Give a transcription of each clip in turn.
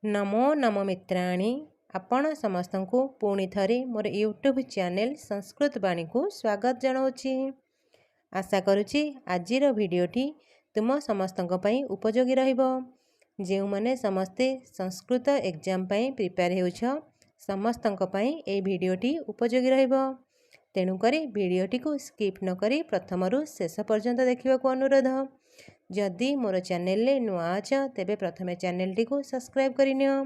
नमो नमो मित्राणी आपण समस्तंकु पुणी थरे मोर यूट्यूब चैनल संस्कृत वाणी को स्वागत जनाऊँगी। आशा करुच्ची आजिर भिडियोटी तुम समस्तंक पई उपयोगी रहिबो। जो माने समस्ते संस्कृत एग्जाम पई प्रिपेयर हेउछ समस्तंक पई ए भिडियोटी उपयोगी रहिबो। तेणुकरी भिडियोटी को स्किप न करी प्रथमरु शेष पर्यंत देखिबा को अनुरोध। जदि मोर चैनल ले नुआ अछ तेबे प्रथमे चैनल टी को सब्सक्राइब करिनियो,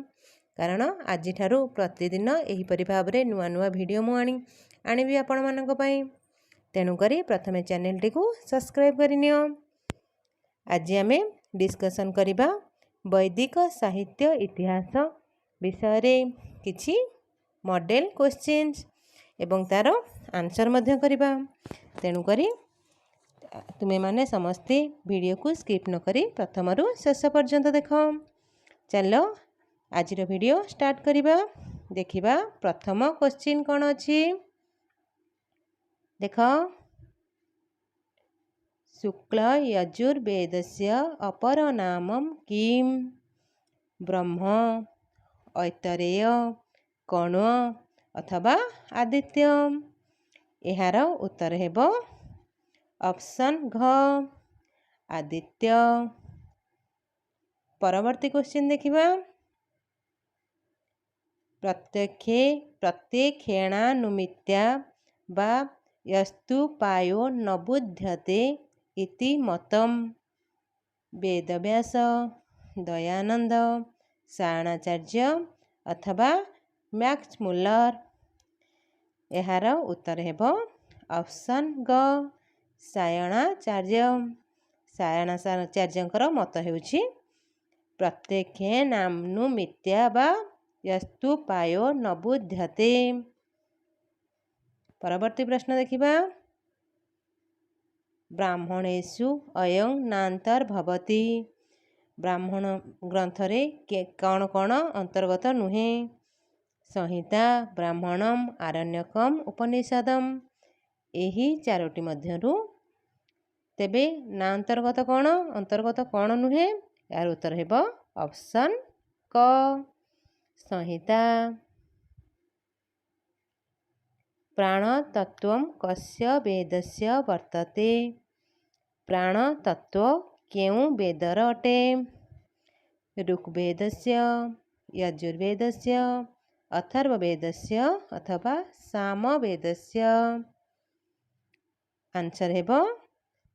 कारण आज ठारू प्रतिदिन एहीपरि भाबरे नुआ नुआ वीडियो मु आनिबि आपण मानक पई। तेणुकरी प्रथमे चैनल टी को सब्सक्राइब करिनियो। आज आमे डिस्कशन करिबा वैदिक साहित्य इतिहास विषय रे किछि मॉडल क्वेश्चंस एवं तार आंसर मध्य करिबा। तेणुकरी तुम्हें माने समस्ते वीडियो को स्किप न करी प्रथमरु शेष पर्यंत देख। चलो आज वीडियो स्टार्ट करिबा। देखिबा प्रथम क्वेश्चन कौन अछि। देख, शुक्ल यजुर्वेदस्य अपर नामम किम? ब्रह्म, ऐतरेय, कण्व अथवा आदित्य। एहार उत्तर हेबो ऑप्शन घ आदित्य। परवर्ती क्वेश्चन देखिबा। प्रत्यक्षेणानुमित्या वा यस्तु पायो न बुध्यते इति मतम। वेदव्यास, दयानंद, सायणाचार्य अथवा मैक्स मुलर। एहार उत्तर हेबो ऑप्शन ग सायणाचार्य। सायणाचार्यंकर मत हेउछि प्रत्यक्षेणानुमित्या वा यस्तु पायो न बुध्यते। परवर्ती प्रश्न देखिबा। ब्राह्मणेषु अयं नान्तर्भवति। ब्राह्मण ग्रंथरे कौन कौन अंतर्गत नुहे? संहिता, ब्राह्मणम, आरण्यकम, उपनिषदम। एही चारोटी मध्यरु तेबे ना अंतर्गत कौन नुहे? यार उत्तर हेबो ऑप्शन क संहिता। प्राणतत्त्वं कस्य वेदस्य वर्तते? प्राणतत्त्व केउ वेदर अटे? ऋग्वेदस्य, यजुर्वेदस्य, अथर्ववेदस्य अथवा सामवेदस्य। आंसर हेबो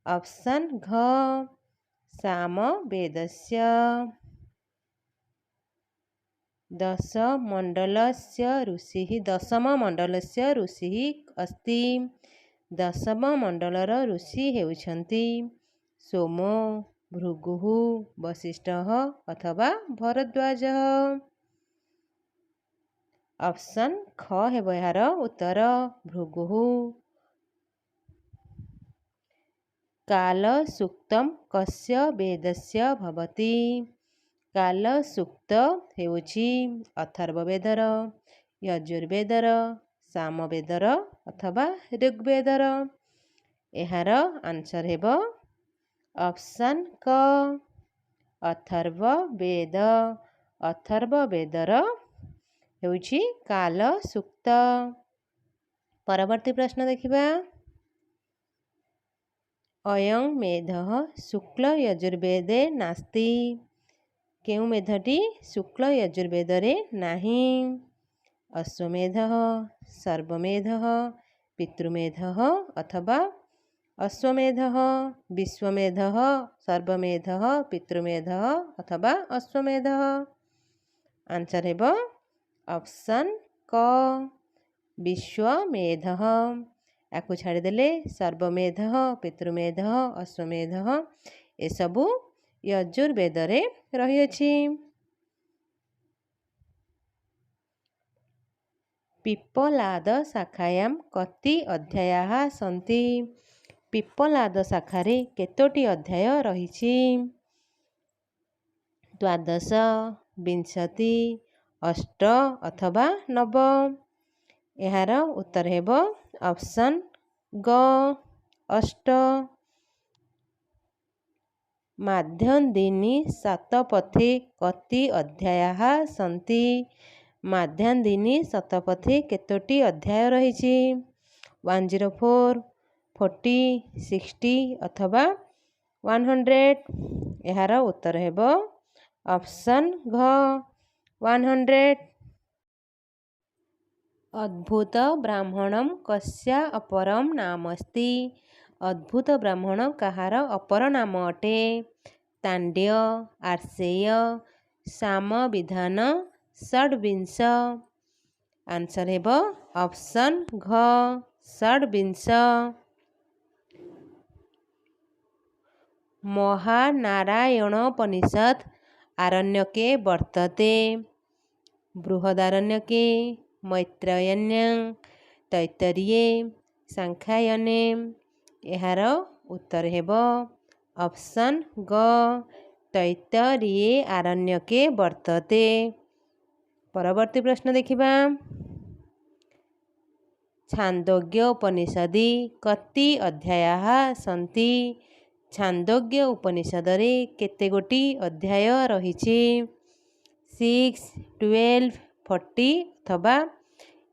ऑप्शन घ सामवेदस्य। दशमण्डलस्य ऋषिः अस्ति। दशममण्डलर ऋषि हेउछन्ति सोमो, भृगुः, वसिष्ठः अथवा भरद्वाजः। ऑप्शन ख हेबो यार उत्तर भृगुः। कालसूक्तम कस्य वेदस्य भवति? कालसूक्त हेउछि अथर्ववेदर, यजुर्वेदर, सामवेदर अथवा ऋग्वेदर। एहार आंसर हेबो ऑप्शन क अथर्ववेद। अथर्ववेदर हेउछि कालसूक्त। परवर्ती प्रश्न देखिबा। अयं मेधः शुक्ल यजुर्वेदे नास्ति। केउ मेधटी शुक्ल यजुर्वेदरे नाही? अश्वमेधः, सर्वमेधः, पितृमेधः अथवा अश्वमेधः, विश्वमेधः, सर्वमेधः, पितृमेधः अथवा अश्वमेधः। आंसर हेबो ऑप्शन क विश्वमेधः। याकु छाड़ीदेले सर्वमेधः, पितृमेधः, अश्वमेधः एसबु यजुर्वेदरे रहिअछि। पिप्पलाद शाखायां कति अध्यायाः सन्ति? पिप्पलाद शाखारे केतोटी अध्याय रहिछि? 12, 20, 8 अथवा 9। एहार उत्तर हेबो ऑप्शन ग 8। माध्यान्दिनी शतपथे कति अध्यायाः सन्ति। माध्यान्दिनी शतपथे केतोटी अध्याय रही। 104, 40, 60 अथवा 100। यार उत्तर हेब ऑप्शन घ 100। अद्भुत ब्राह्मणम कस्या अपरम नामस्ति। अद्भुत ब्राह्मण कहार अपर नाम अटे। तांड्य, आर्षेय, सामविधान, षड्विंश। आंसर हेब ऑप्शन घ षड्विंश। महानारायणोपनिषद आरण्यके वर्तते। बृहदारण्यके, मैत्रेयण्यं, तैत्तरीये, सांख्यायने। यार उत्तर हेब ऑप्शन ग तैत्तरीये आरण्यके वर्तते। परवर्ती प्रश्न देखिबा। छान्दोग्य उपनिषदि कति अध्यायाः सन्ति। छान्दोग्य उपनिषदरे केते गोटी अध्याय रहिछि। 6, 12, 40 अथवा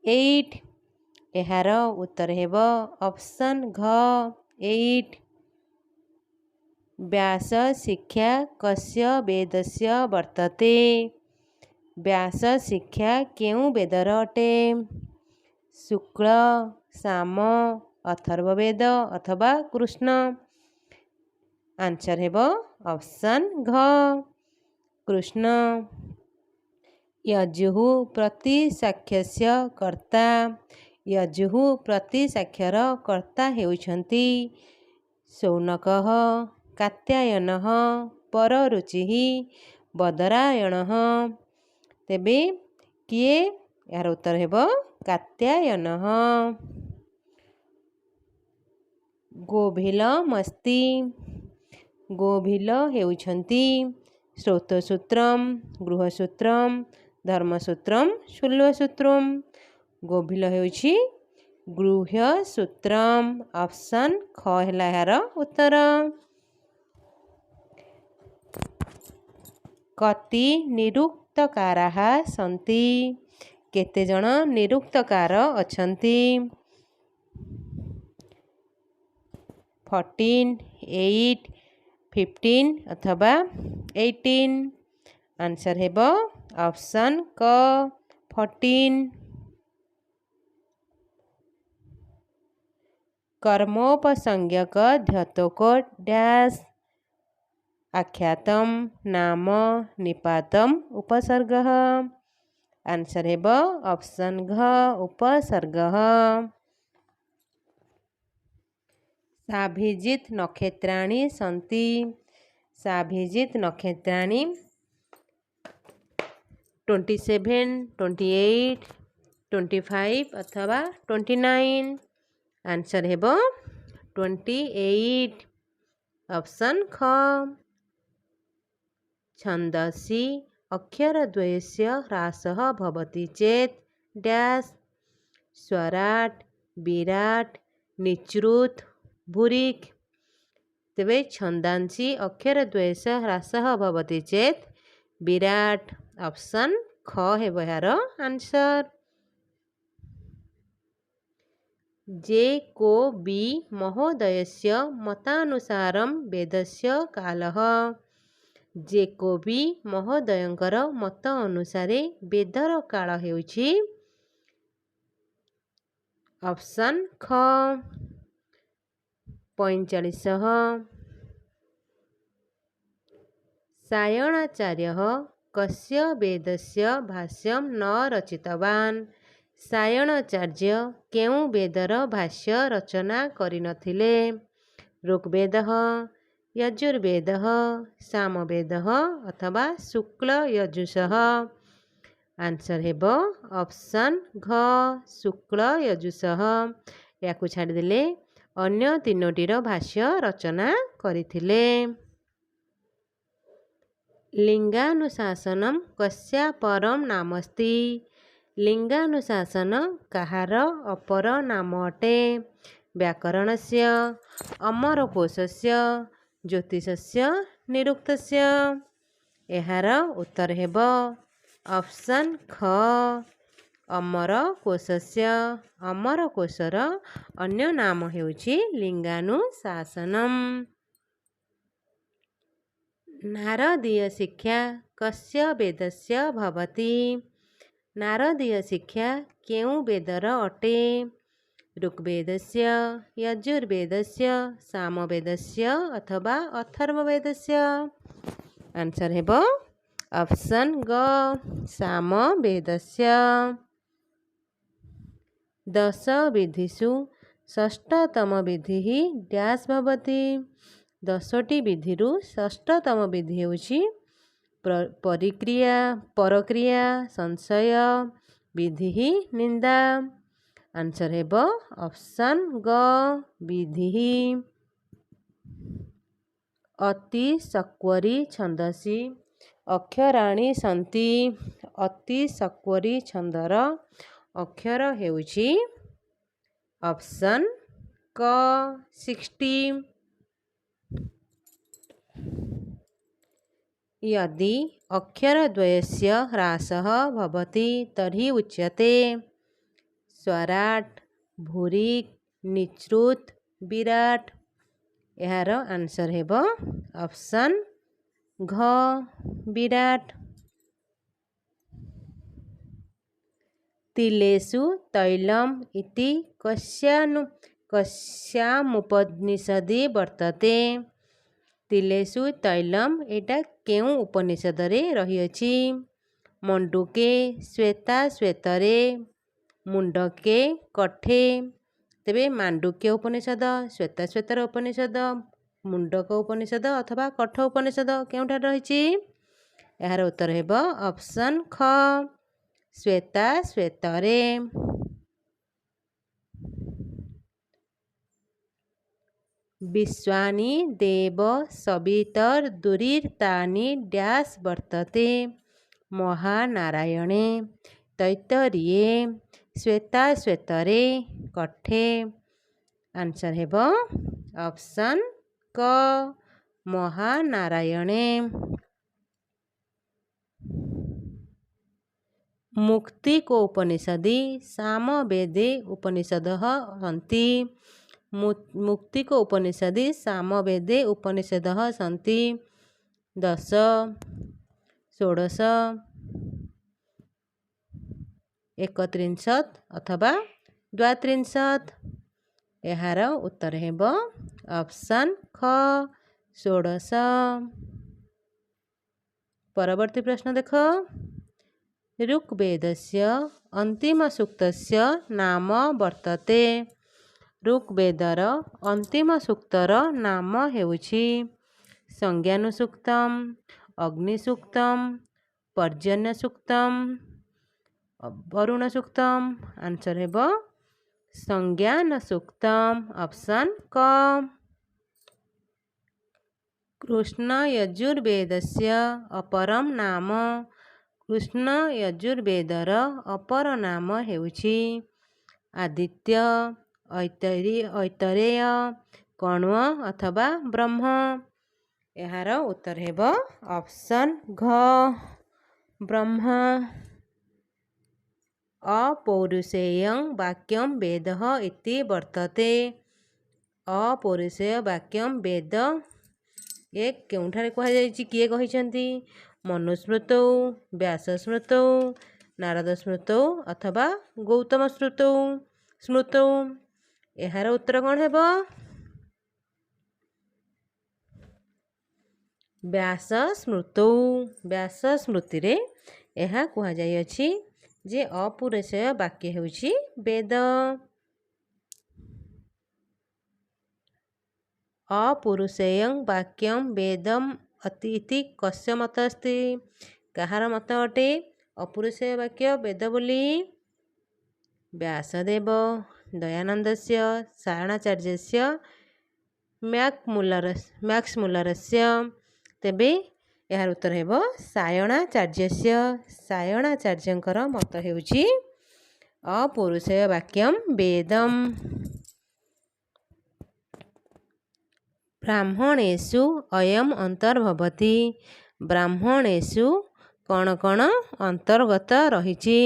8। यार उत्तर हेब ऑप्शन घ 8। व्यास शिक्षा कस्य वेदस्य वर्तते। व्यास शिक्षा केउं वेदर अटे। शुक्ल, साम, अथर्ववेद अथवा कृष्ण। आंसर हेब ऑप्शन घ कृष्ण। यजुः प्रतिसाक्ष्यस्य कर्ता। यजुः प्रतिसाक्ष्यर कर्ता हेउछन्ति शौनकः, कात्यायनः, पररुचिः, बदरायणः। तेबे किए यार उत्तर हेब कात्यायनः। गोभिलमस्ति। गोभिल हेउछन्ति श्रौतसूत्रम, गृहसूत्रम, धर्मसूत्रम, शूल्यसूत्रम। गोभिल हेउछि गृह्यसूत्रम। ऑप्शन ख ହେଲା यार उत्तर। कति निरुक्तकाराः सन्ति। केते जण निरुक्तकार अछन्ति। 14, 8, 15 अथवा 18। आंसर हेब ऑप्शन क 14। कर्मोपसंज्ञक ध्यतोक डैश। आख्यातम, नाम, निपातम, उपसर्गः। आंसर हेब ऑप्शन घ उपसर्गः। साभिजित नक्षत्राणि सन्ति। साभिजित नक्षत्राणि 27, 28, 25 अथवा 29। आंसर हेब 28 ऑप्शन ख। छन्दसि अक्षरद्वयस्य ह्रासः भवति चेत् डैश। स्वराट्, विराट्, निच्रुत्, भूरिक्। तेबे छन्दांसि अक्षरद्वयस्य ह्रासः भवति चेत् विराट्। ऑप्शन ख हेब यार आंसर। जे को बी महोदयस्य मतानुसारं वेदस्य कालः। जेकोबी महोदयଙ୍କର मत अनुसारे वेदर काल हेउछि ऑप्शन ख 4500। सायणाचार्यः कस्य वेदस्य भाष्यं न रचितवान्। सायणाचार्य केउं वेदर भाष्य रचना करिनथिले। ऋग्वेदः, यजुर्वेदः, सामवेदः अथवा शुक्ल यजुषः। आंसर हेब ऑप्शन घ शुक्ल यजुषः। याकु छाड़देले अन्य तीनोटीर भाष्य रचना करिथिले। लिंगानुशासनम कस्या परम नामस्ति। लिंगानुशासन कहार अपर नाम अटे। व्याकरणस्य, अमरकोशस्य, ज्योतिषस्य निरुक्तस्य। एहार उत्तर हेब ऑप्शन ख अमरकोशस्य। अमरकोशर अन्य नाम हेउछि लिंगानुशासनम। नारदीय शिक्षा कस्य वेदस्य भवति। नारदीय शिक्षा केउ वेदर अटे। ऋग्वेदस्य, यजुर्वेदस्य, सामवेदस्य अथवा अथर्ववेदस्य। आंसर हेब ऑप्शन ग सामवेदस्य। 10 विधिषु षष्ठतम विधिः डैश भवति। 10टी विधिरु षष्ठतम विधि हेउछि परक्रिया संशय विधिः निंदा। आंसर हेब ऑप्शन ग विधिः। अति सक्वरी छंदसि अक्षराणि सन्ति। अति सक्वरी छंदर अक्षर हेउछि ऑप्शन क 60। यदि अक्षरद्वयस्य ह्रासः भवति तर्हि उच्यते स्वराट, भूरिक, निश्रुत, विराट। यार आंसर हेब ऑप्शन घ विराट। तिलेषु तैलम इति कस्यामुपनिषदि वर्तते। तिलेषु तैलम एटा केउ उपनिषदरे रहिअछि। मंडुके, श्वेता श्वेतरे, मुंडके, कठे। तेबे मांडुक्य उपनिषद, श्वेता श्वेतर उपनिषद, मुंडक उपनिषद अथवा कठ उपनिषद केउठा रहिछि। यार उत्तर हेब ऑप्शन ख श्वेता श्वेतरे। विश्वानि देव सवितर्दुरितानि डैश वर्तते। महानारायणे, तैत्तरीये, श्वेता श्वेतरे, कठे। आंसर हेब ऑप्शन क महानारायणे। मुक्तिको उपनिषदि सामवेदे उपनिषदः सन्ति। मुक्तिको उपनिषदि सामवेदे उपनिषदः सन्ति 10, 16, 31 अथवा 32। यार उत्तर हेब ऑप्शन ख 16। परवर्ती प्रश्न देख। ऋग्वेदस्य अंतिम सूक्तस्य नाम वर्तते। ऋग्वेदर अंतिम सूक्तर नाम हेउछि संज्ञानुसूक्तम, अग्निसूक्तम, पर्जन्यसूक्तम, वरुण सूक्तम। आंसर हेब संज्ञानुसूक्तम ऑप्शन क। कृष्ण यजुर्वेदस्य अपरम नाम। कृष्ण यजुर्वेदर अपर नाम हेउछि आदित्य, ऐतरेय, कण्व अथवा ब्रह्म। यार उत्तर हेब ऑप्शन घ ब्रह्म। अपौरुषेयं वाक्यं वेदः इति वर्तते। अपौरुषेय वाक्यं वेद ए केउठारे कहा जायछि किए कहिसंती मनुस्मृतौ, व्यासस्मृतौ, नारद स्मृतौ अथवा गौतम स्मृतौ। एहार उत्तर कौन हेब व्यास स्मृतौ। व्यास स्मृतिरे एहा कहा जायछि जे अपौरुषेय वाक्य हेउछि वेद। अपौरुषेयं वाक्यं वेदम इति कस्य मत अस्ति। कहार मत अटे अपौरुषेय वाक्य वेद बोली। व्यासदेव, दयानन्दस्य, सायणाचार्यस्य, मैक्समुलरस्य। तेबे यार उत्तर हेब सायणाचार्यस्य। सायणाचार्यंकर मत हेउछि अपौरुषेय वाक्यम वेदम। ବ୍ରାହ୍ମଣେଷୁ ଅୟମ୍ ଅନ୍ତର୍ଭବତି। ବ୍ରାହ୍ମଣେଷୁ କ'ଣ କ'ଣ ଅନ୍ତର୍ଗତ ରହିଛି?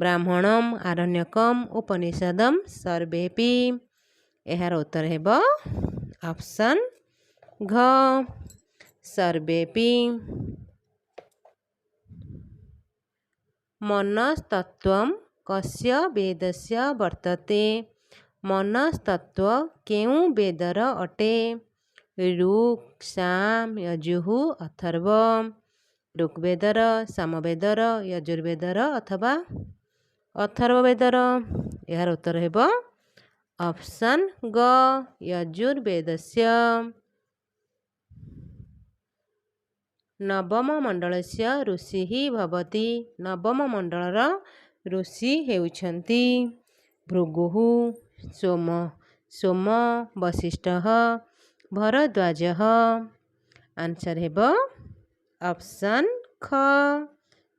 ବ୍ରାହ୍ମଣମ୍, ଆରଣ୍ୟକମ୍, ଉପନିଷଦମ୍, ସର୍ବେପି। ଏହାର ଉତ୍ତର ହେବ ଅପସନ୍ ଘ ସର୍ବେପି। ମନସ୍ତତ୍ତ୍ୱଂ କସ୍ୟ ବେଦସ୍ୟ ବର୍ତ୍ତତେ? ମନସ୍ତତ୍ତ୍ୱ କେଉଁ ବେଦର ଅଟେ? ଋକ୍, ସାମ, ଯଜୁଃ, ଅଥର୍ବ। ଋଗ୍ବେଦର, ସାମବେଦର, ଯଜୁର୍ବେଦର ଅଥବା ଅଥର୍ବବେଦର। ଏହାର ଉତ୍ତର ହେବ ଅପସନ୍ ଗ ଯଜୁର୍ବେଦସ୍ୟ। ନବମ ମଣ୍ଡଳସ୍ୟ ଋଷିଃ ଭବତି। ନବମ ମଣ୍ଡଳର ଋଷି ହେଉଛନ୍ତି ଭୃଗୁଃ, ସୋମ, ବଶିଷ୍ଠଃ, ଭରଦ୍ୱାଜଃ। ଆନ୍ସର୍ ହେବ ଅପସନ୍ ଖ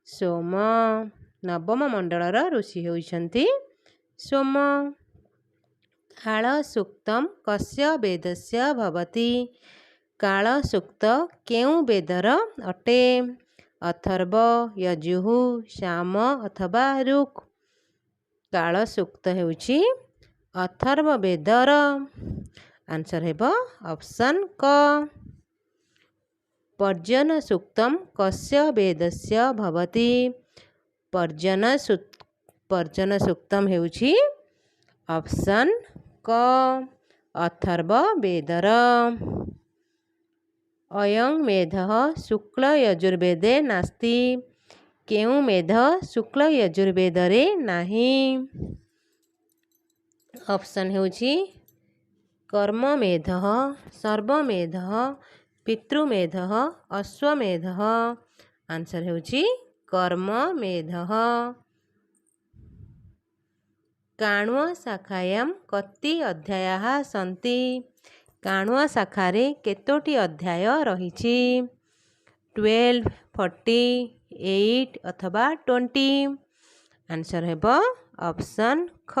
ସୋମ। ନବମ ମଣ୍ଡଳର ଋଷି ହେଉଛନ୍ତି ସୋମ। କାଳସୂକ୍ତମ୍ କସ୍ୟ ବେଦସ୍ୟ ଭବତି? କାଳସୂକ୍ତ କେଉଁ ବେଦର ଅଟେ? ଅଥର୍ବ, ଯଜୁଃ, ସାମ ଅଥବା ଋକ୍। କାଳସୂକ୍ତ ହେଉଛି ଅଥର୍ବ ବେଦର। ଆନ୍ସର୍ ହେବ ଅପସନ୍ କ। ପର୍ଜନ ସୂକ୍ତମ୍ କସ୍ୟ ବେଦସ୍ୟ ଭବତି? ପର୍ଜନ ସୂକ୍ତମ୍ ହେଉଛି ଅପସନ୍ କ ଅଥର୍ବ ବେଦର। ଅୟଂ ମେଧଃ ଶୁକ୍ଳ ଯଜୁର୍ବେଦେ ନାସ୍ତି। କେଉଁ ମେଧ ଶୁକ୍ଳ ଯଜୁର୍ବେଦରେ ନାହିଁ? ଅପସନ୍ ହେଉଛି କର୍ମମେଧଃ, ସର୍ବମେଧଃ, ପିତୃମେଧଃ, ଅଶ୍ୱମେଧଃ। ଆନ୍ସର୍ ହେଉଛି କର୍ମମେଧଃ। କାଣ୍ୱ ଶାଖାୟାଂ କତି ଅଧ୍ୟାୟାଃ ସନ୍ତି? କାଣ୍ୱ ଶାଖାରେ କେତୋଟି ଅଧ୍ୟାୟ ରହିଛି? 12, 40, 8 ଅଥବା 20। ଆନ୍ସର୍ ହେବ ଅପସନ୍ ଖ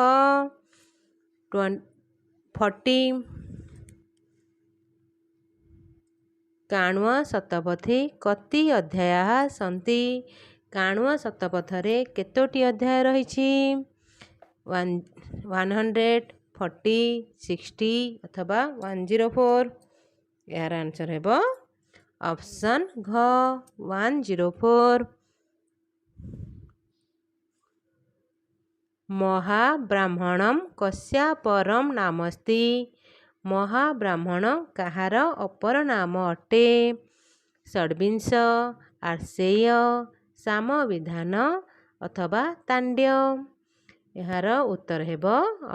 40। କାଣ୍ୱ ଶତପଥୀ କତି ଅଧ୍ୟାୟାଃ ସନ୍ତି? କାଣ୍ୱ ଶତପଥରେ କେତୋଟି ଅଧ୍ୟାୟ ରହିଛି? 100, 40, 60 ଅଥବା 104। ଏହାର ଆନ୍ସର୍ ହେବ ଅପସନ୍ ଘ 104। ମହାବ୍ରାହ୍ମଣମ୍ କସ୍ୟା ପରମ୍ ନାମସ୍ତି? ମହାବ୍ରାହ୍ମଣ କାହାର ଅପର ନାମ ଅଟେ? ଷଡ଼୍ବିଂଶ, ଆର୍ଷେୟ, ସାମବିଧାନ ଅଥବା ତାଣ୍ଡ୍ୟ। ଏହାର ଉତ୍ତର ହେବ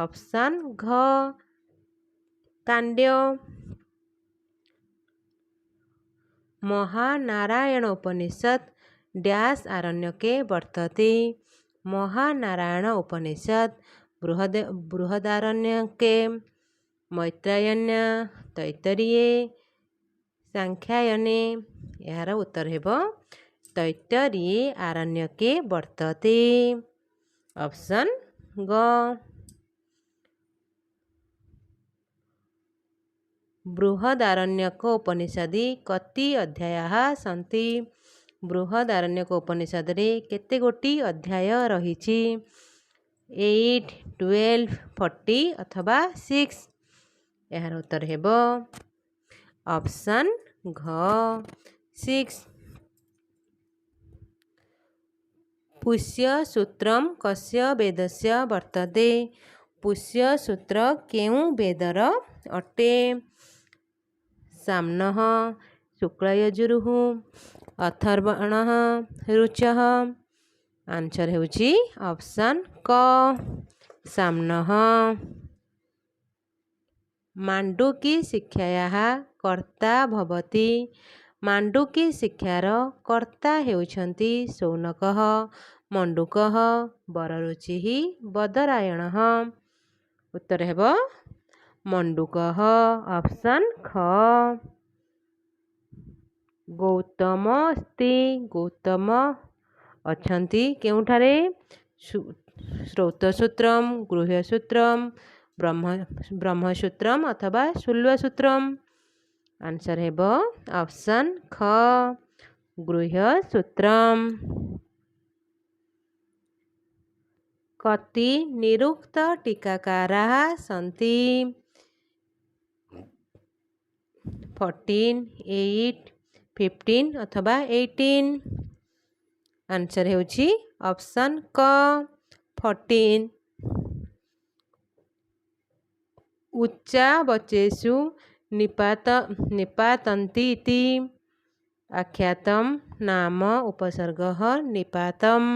ଅପସନ୍ ଘ ତାଣ୍ଡ୍ୟ। ମହାନାରାୟଣ ଉପନିଷଦ୍ ଡ୍ୟାସ୍ ଆରଣ୍ୟକେ ବର୍ତ୍ତତେ? ମହାନାରାୟଣ ଉପନିଷଦ୍ ବୃହଦାରଣ୍ୟକେ, ମୈତ୍ରାୟଣ୍ୟ, ତୈତ୍ତରୀୟେ, ସାଂଖ୍ୟାୟନେ। ଏହାର ଉତ୍ତର ହେବ ତୈତ୍ତରୀୟେ ଆରଣ୍ୟକେ ବର୍ତ୍ତତେ। ଅପସନ୍ ଗ। ବୃହଦାରଣ୍ୟକ ଉପନିଷଦି କତି ଅଧ୍ୟାୟାଃ ସନ୍ତି? ବୃହଦାରଣ୍ୟକ ଉପନିଷଦରେ କେତେ ଗୋଟି ଅଧ୍ୟାୟ ରହିଛି? 8, 12, 40 ଅଥବା 6। ଏହାର ଉତ୍ତର ହେବ ଅପସନ୍ ଘ 6। ପୁଷ୍ୟସୂତ୍ରମ୍ କସ୍ୟ ବେଦସ୍ୟ ବର୍ତ୍ତତେ? ପୁଷ୍ୟସୂତ୍ର କେଉଁ ବେଦର ଅଟେ? ସାମ୍ନଃ, ଶୁକ୍ଳୟଜୁଃ, ଅଥର୍ବଣଃ, ଋଚଃ। ଆନ୍ସର୍ ହେଉଛି ଅପସନ୍ କ ସାମ୍ନଃ। ମାଣ୍ଡୁକି ଶିକ୍ଷାୟାଃ କର୍ତ୍ତା ଭବତି? ମାଣ୍ଡୁକି ଶିକ୍ଷାର କର୍ତ୍ତା ହେଉଛନ୍ତି ଶୌନକଃ, ମଣ୍ଡୁକଃ, ବରରୁଚିଃ, ବଦରାୟଣଃ। ଉତ୍ତର ହେବ ମଣ୍ଡୁକଃ। ଅପସନ୍ ଖ। ଗୌତମ ଅସ୍ତି? ଗୌତମ ଅଛନ୍ତି କେଉଁଠାରେ? ଶ୍ରୌତସୂତ୍ରମ୍, ଗୃହ୍ୟସୂତ୍ରମ୍, ବ୍ରହ୍ମସୂତ୍ରମ୍ ଅଥବା ଶୁଲ୍ବସୂତ୍ରମ୍। आंसर हेब ऑप्शन ख गृह्यसूत्रम। कति निरुक्त टीकाकाराः सन्ति? 14, 8, 15 अथवा 18। आंसर हेउछि ऑप्शन क 14। उच्चावचेषु निपातन्ति इति आख्यातं नाम उपसर्गः निपातम्।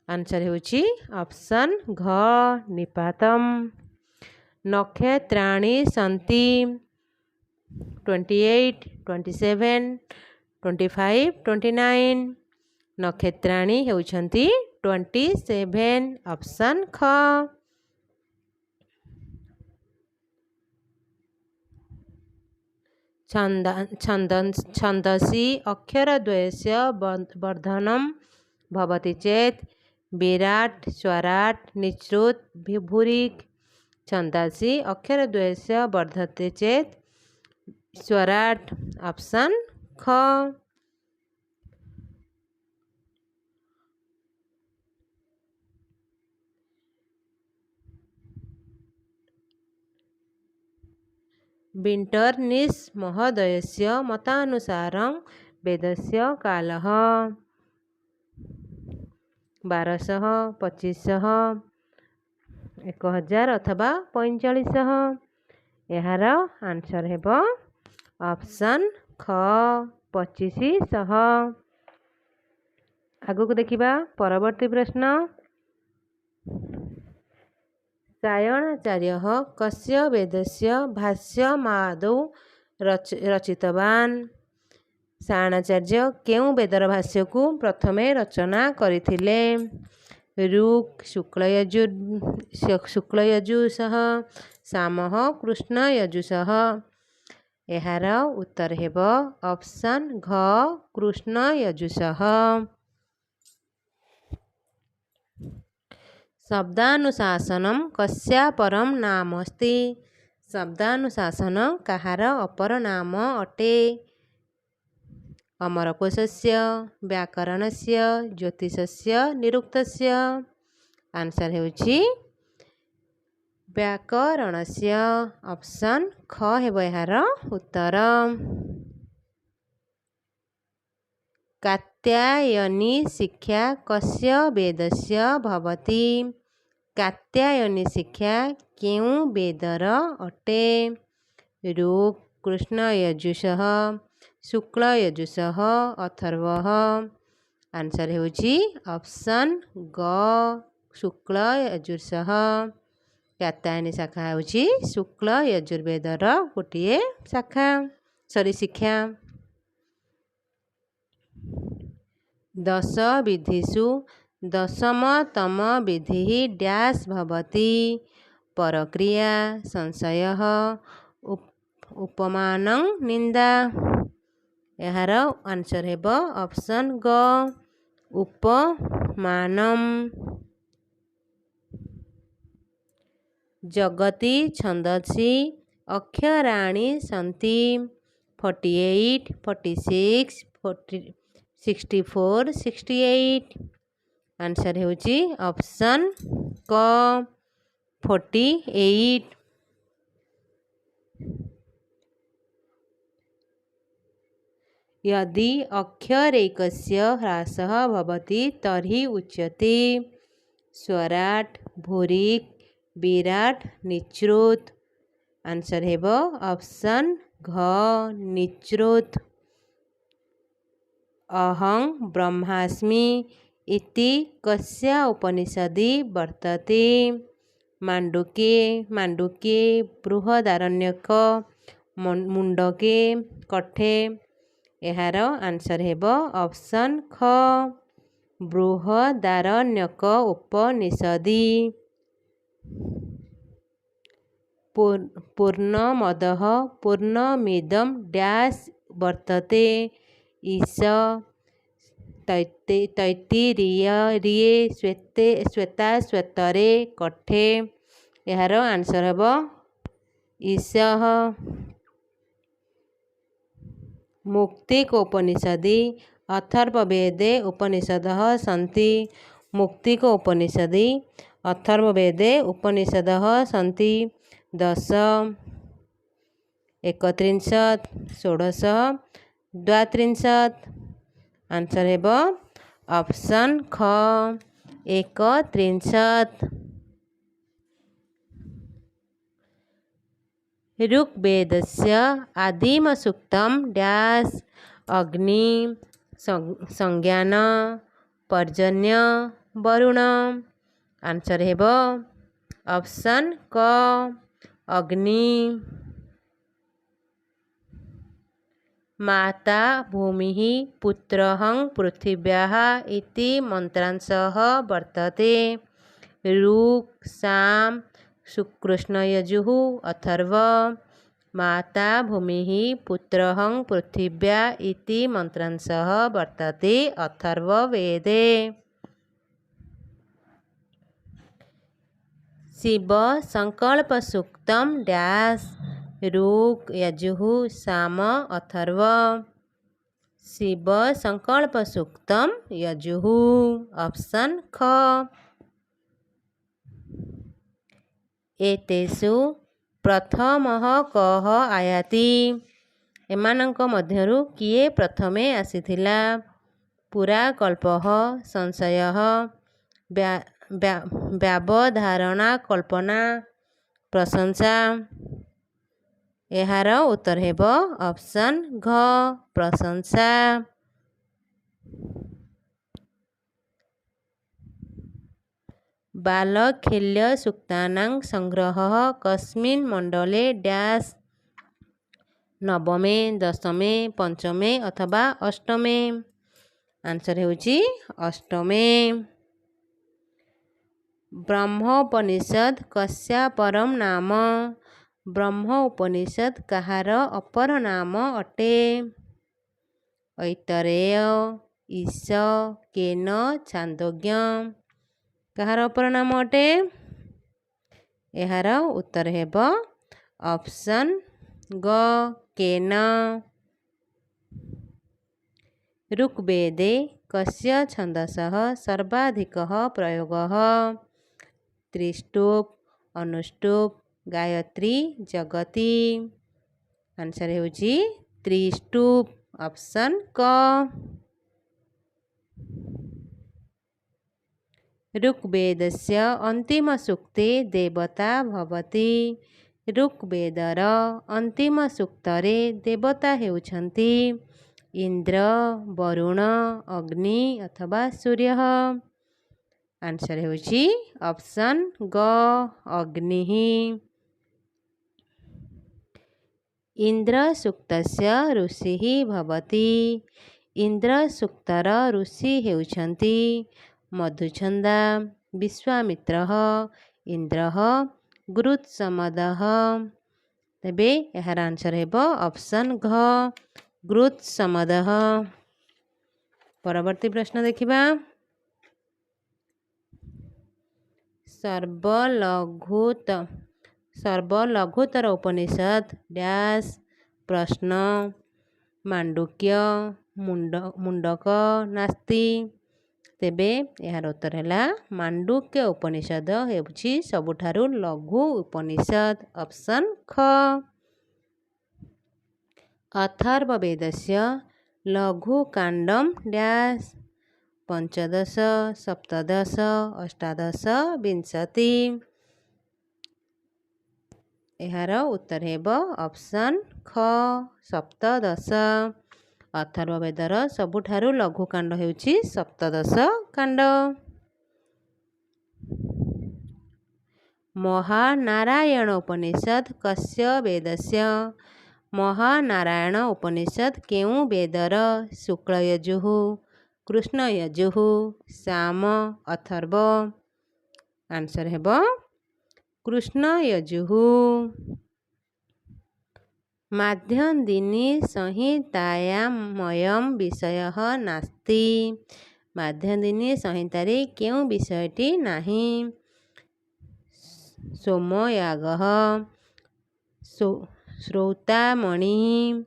आंसर हेउछि ऑप्शन घ निपातम्। नक्षत्राणि सन्ति 28, 27, 25, 29। नक्षत्राणि हेउछन्ति 27 ऑप्शन ख। छन्दसि अक्षरद्वयस्य वर्धनं भवति चेत् विराट् स्वराट् निश्रुत भूरिक्। छन्दसि अक्षरद्वयस्य वर्धते चेत् स्वराट् ऑप्शन ख। विंटर्निस् महोदयस्य मतानुसारं वेदस्य कालः 1200, 2500, 1000 अथवा 4500। यार आंसर हेब ऑप्शन ख 2500। आगक देखिबा परवर्ती प्रश्न। सायणाचार्यः कस्य वेदस्य भाष्यमादौ रचितवान्? सायणाचार्य केउं वेदर भाष्य को प्रथमे रचना करिथिले? ऋक्, शुक्लयजुषः, सामः, कृष्णयजुषः। यार उत्तर हेब ऑप्शन घ कृष्णयजुषः। शब्दानुशासनं कस्या परं नाम अस्ति? शब्दानुशासन कहार अपर नाम अटे? अमरकोशस्य, व्याकरणस्य, ज्योतिषस्य, निरुक्तस्य। आंसर हेउछि व्याकरणस्य ऑप्शन ख हेब यार उत्तर। कात्यायनी शिक्षा कस्य वेदस्य भवति? कात्यायनी शिक्षा केउं वेदर अटे? ऋक्, कृष्णयजुषः, शुक्लयजुषः, अथर्वः। आंसर हेउछि ऑप्शन ग शुक्लयजुषः। कात्यायनी शाखा हेउछि शुक्ल यजुर्वेदर गोटिए शाखा शिक्षा। 10 विधिषु दशमतम विधिः डैश भवति? परक्रिया, संशयः, उपमानं, निंदा। यार आंसर हेब ऑप्शन ग उपमानम्। जगति छन्दसि अक्षराणि सन्ति 48, 46, 64, 68। आंसर हेउछि ऑप्शन क 48। यदि अक्षरैकस्य ह्रासः भवति तर्हि उच्यते? स्वराट्, भूरिक्, विराट्, निच्रुत। आंसर हेब ऑप्शन घ निच्रुत। अहं ब्रह्मास्मि इति कस्या उपनिषदि वर्तते? माण्डुके, बृहदारण्यक, मुण्डके, कठे। यार आंसर हेब ऑप्शन ख बृहदारण्यक उपनिषदि। पूर्णमदः पूर्णमिदं डैश वर्तते? ईश, तैत्तिरीये, श्वेताश्वतरे, कठे। यार आंसर हेब ईशः। मुक्तिकोपनिषदि अथर्ववेदे उपनिषदः सन्ति। मुक्तिकोपनिषदि अथर्ववेदे उपनिषदः सन्ति। 10 31 16 32। आंसर हेब ऑप्शन ख 31। ऋग्वेदस्य आदिमसूक्तं डैश अग्नि संज्ञान पर्जन्य वरुण। आंसर हेब ऑप्शन क अग्नि। माता भूमिः पुत्रः पृथिव्याः इति मन्त्रांशः वर्तते। ऋक् साम शुक्रकृष्णयजुः अथर्व। माता भूमिः पुत्रः पृथिव्या इति मन्त्रांशः वर्तते अथर्ववेदे। शिव संकल्पसूक्तं डैश ऋक् यजुः साम अथर्व। शिव संकल्पसूक्तं यजुः ऑप्शन ख। एतेषु प्रथमः कः आयाति। एमानंक मध्यरु किए प्रथमे आसीथिला। पुराकल्पः संशयः व्यावधारणा कल्पना प्रशंसा। एहार उत्तर हेब ऑप्शन घ प्रशंसा। बालखेल्य सूक्तानां संग्रहः कस्मिन् मण्डले डैश नवमे दशमे पंचमे अथवा अष्टमे। आंसर हेउची अष्टमे। ब्रह्मोपनिषद कस्या परम नाम। ब्रह्म उपनिषद कहार अपर नाम अटे। ऐतरेय ईश केन छान्दोग्य कहार अपर नाम अटे। एहार उत्तर हेब ऑप्शन ग केन। ऋग्वेदे कस्य छन्दसः सर्वाधिकः प्रयोगः। त्रिष्टुप अनुष्टुप गायत्री जगती। आंसर हेउची त्रिष्टुप ऑप्शन क। ऋग्वेदस्य अंतिम सूक्ते देवता भवति। ऋग्वेदर अंतिम सूक्तरे देवता हेउछन्ति इंद्र वरुण अग्नि अथवा सूर्य। आंसर हेउची ऑप्शन ग अग्नि। इंद्र सूक्तस्य ऋषिः भवति। इंद्र सूक्तर ऋषि हेउछन्ति मधुछन्दा विश्वामित्रः इंद्रः गृत्समदः। तेबे एहार आंसर हेब ऑप्शन घ गृत्समदः। परवर्ती प्रश्न देखिबा। सर्वलघुतर उपनिषद डैश प्रश्न मांडुक्य मुंडक नास्ति। तेबे यार उत्तर है मांडुक्य उपनिषद हेउछि सबुठारु लघु उपनिषद ऑप्शन ख। अथर्ववेदस्य लघुकाण्डं डैश 15 17 18 20। एहार उत्तर हेब ऑप्शन ख 17। अथर्ववेदर सबुठारु लघुकाण्ड हेउछि 17 काण्ड। महानारायण उपनिषद कस्य वेदस्य। महानारायण उपनिषद केउ वेदर शुक्लयजुः कृष्णयजुः साम अथर्व। आंसर हेब कृष्णयजुः। माध्यन्दिनी संहितायामयं विषयः नास्ति। माध्यन्दिनी संहितारे केउ विषयटी नाही। सोमयागः श्रौतामणिः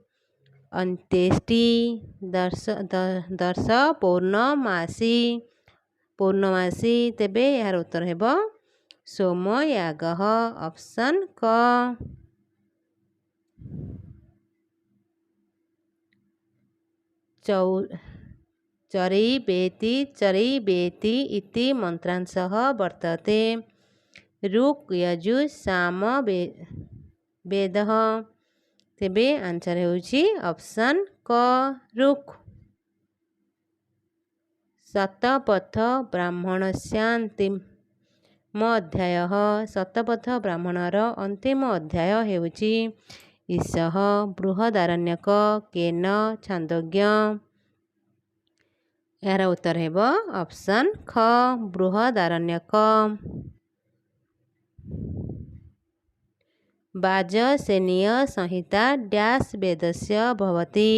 अंत्येष्टि दर्श पौर्णमासी पौर्णमासी तेबे यार उत्तर हेब सोमयाग ऑप्शन क। चरैवेति इति मंत्रांशः वर्तते। ऋक् यजुः साम वेदः तेबे आंसर होउछि ऑप्शन क ऋक्। शतपथ ब्राह्मणस्यान्तिम अध्यायः शतपथ ब्राह्मणर अंतिम अध्याय हेउछि ईशः बृहदारण्यक केन छान्दोग्य। यार उत्तर हेब ऑप्शन ख बृहदारण्यक। वाजसेनीय संहिता डैश वेदस्य भवति।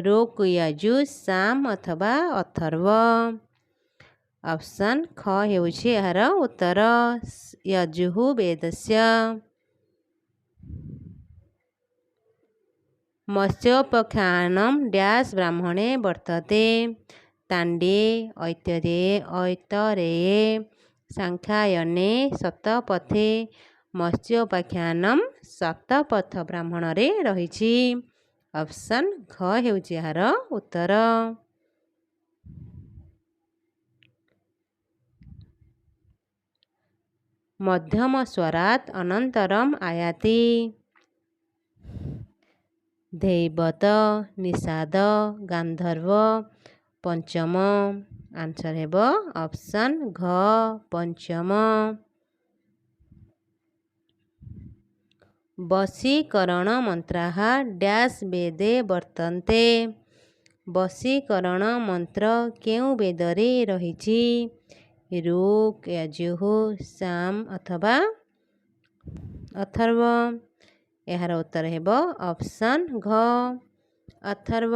ऋक् यजुः साम अथवा अथर्व। ऑप्शन ख हेउछि यार उत्तर यजुः वेदस्य। मत्स्योपख्यानं डैश ब्राह्मणे वर्तते। ताण्ड्ये ऐतरेये सांख्यायने शतपथे मत्स्योपाख्यानं शतपथ ब्राह्मणरे रहिछि। ऑप्शन घ हेउछि यार उत्तर। मध्यम स्वरात् अनन्तरम् आयाति। धैवत निषाद गान्धर्व पंचम। आंसर हेब ऑप्शन घ पंचम। वशीकरण मंत्राः डैश वेदे वर्तन्ते। वशीकरण मंत्र केउ वेदरे रहिछि। ऋक् यजुः साम अथवा अथर्व। यार उत्तर हेब ऑप्शन घ अथर्व।